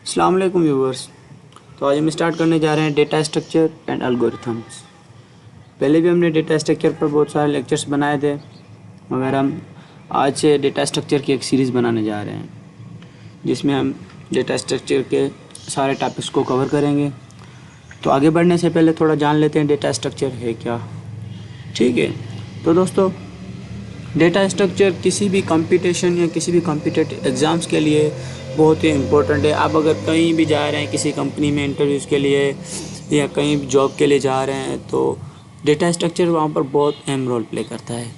अस्सलाम वालेकुम व्यूवर्स। तो आज हम स्टार्ट करने जा रहे हैं डेटा स्ट्रक्चर एंड एल्गोरिथम्स। पहले भी हमने डेटा स्ट्रक्चर पर बहुत सारे लेक्चर्स बनाए थे, मगर हम आज से डेटा स्ट्रक्चर की एक सीरीज़ बनाने जा रहे हैं जिसमें हम डेटा स्ट्रक्चर के सारे टॉपिक्स को कवर करेंगे। तो आगे बढ़ने से पहले थोड़ा जान लेते हैं डेटा स्ट्रक्चर है क्या। ठीक है, तो दोस्तों डेटा स्ट्रक्चर किसी भी कंपटीशन या किसी भी कॉम्पिटिटिव एग्ज़ाम्स के लिए बहुत ही इम्पोर्टेंट है। आप अगर कहीं भी जा रहे हैं किसी कंपनी में इंटरव्यूज़ के लिए या कहीं भी जॉब के लिए जा रहे हैं तो डेटा स्ट्रक्चर वहाँ पर बहुत अहम रोल प्ले करता है।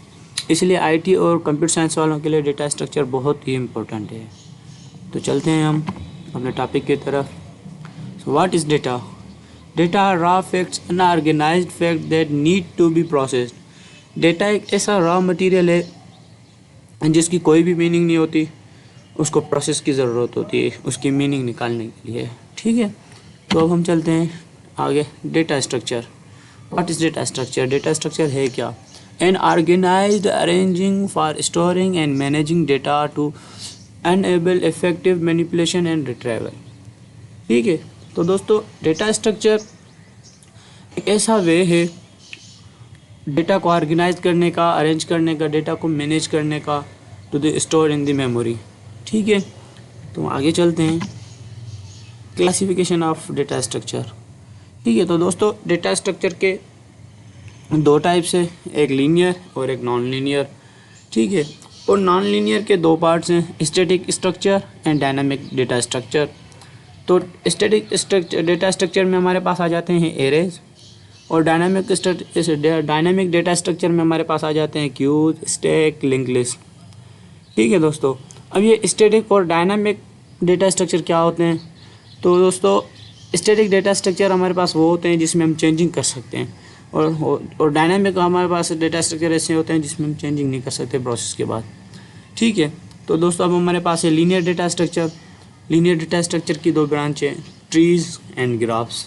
इसलिए आईटी और कंप्यूटर साइंस वालों के लिए डेटा स्ट्रक्चर बहुत ही इम्पोर्टेंट है। तो चलते हैं हम अपने टॉपिक की तरफ। So what is data? Data are raw facts, unorganized fact that need to be processed. Data एक ऐसा रॉ मटेरियल है जिसकी कोई भी मीनिंग नहीं होती, उसको प्रोसेस की ज़रूरत होती है उसकी मीनिंग निकालने के लिए। ठीक है, तो अब हम चलते हैं आगे। Data structure, what is data structure? Data structure है क्या? An organized arranging for storing and managing data to enable effective manipulation and retrieval. ठीक है, तो दोस्तों डेटा स्ट्रक्चर एक ऐसा वे है डेटा को ऑर्गेनाइज करने का, अरेंज करने का, डेटा को मैनेज करने का, to the store in the memory. ठीक है, तो आगे चलते हैं। Classification of data structure. ठीक है, तो दोस्तों डेटा स्ट्रक्चर के दो टाइप्स है, एक लीनियर और एक नॉन लीनियर। ठीक है, और नॉन लीनियर के दो पार्ट्स हैं, static structure and dynamic data structure. तो स्टैटिक डेटा स्ट्रक्चर में हमारे पास आ जाते हैं एरेज, और डायनामिक डेटा स्ट्रक्चर में हमारे पास आ जाते हैं क्यूज, स्टैक, लिंक लिस्ट। ठीक है दोस्तों, अब ये स्टैटिक और डायनामिक डेटा स्ट्रक्चर क्या होते हैं? तो दोस्तों स्टैटिक डेटा स्ट्रक्चर हमारे पास वो होते हैं जिसमें हम चेंजिंग कर सकते हैं, और डायनामिक हमारे पास डेटा स्ट्रक्चर ऐसे होते हैं जिसमें हम चेंजिंग नहीं कर सकते प्रोसेस के बाद। ठीक है, तो दोस्तों अब हमारे पास है linear data structure. Linear data structure की दो ब्रांच हैं, ट्रीज एंड ग्राफ्स।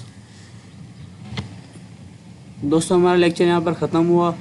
दोस्तों हमारा लेक्चर यहाँ पर ख़त्म हुआ।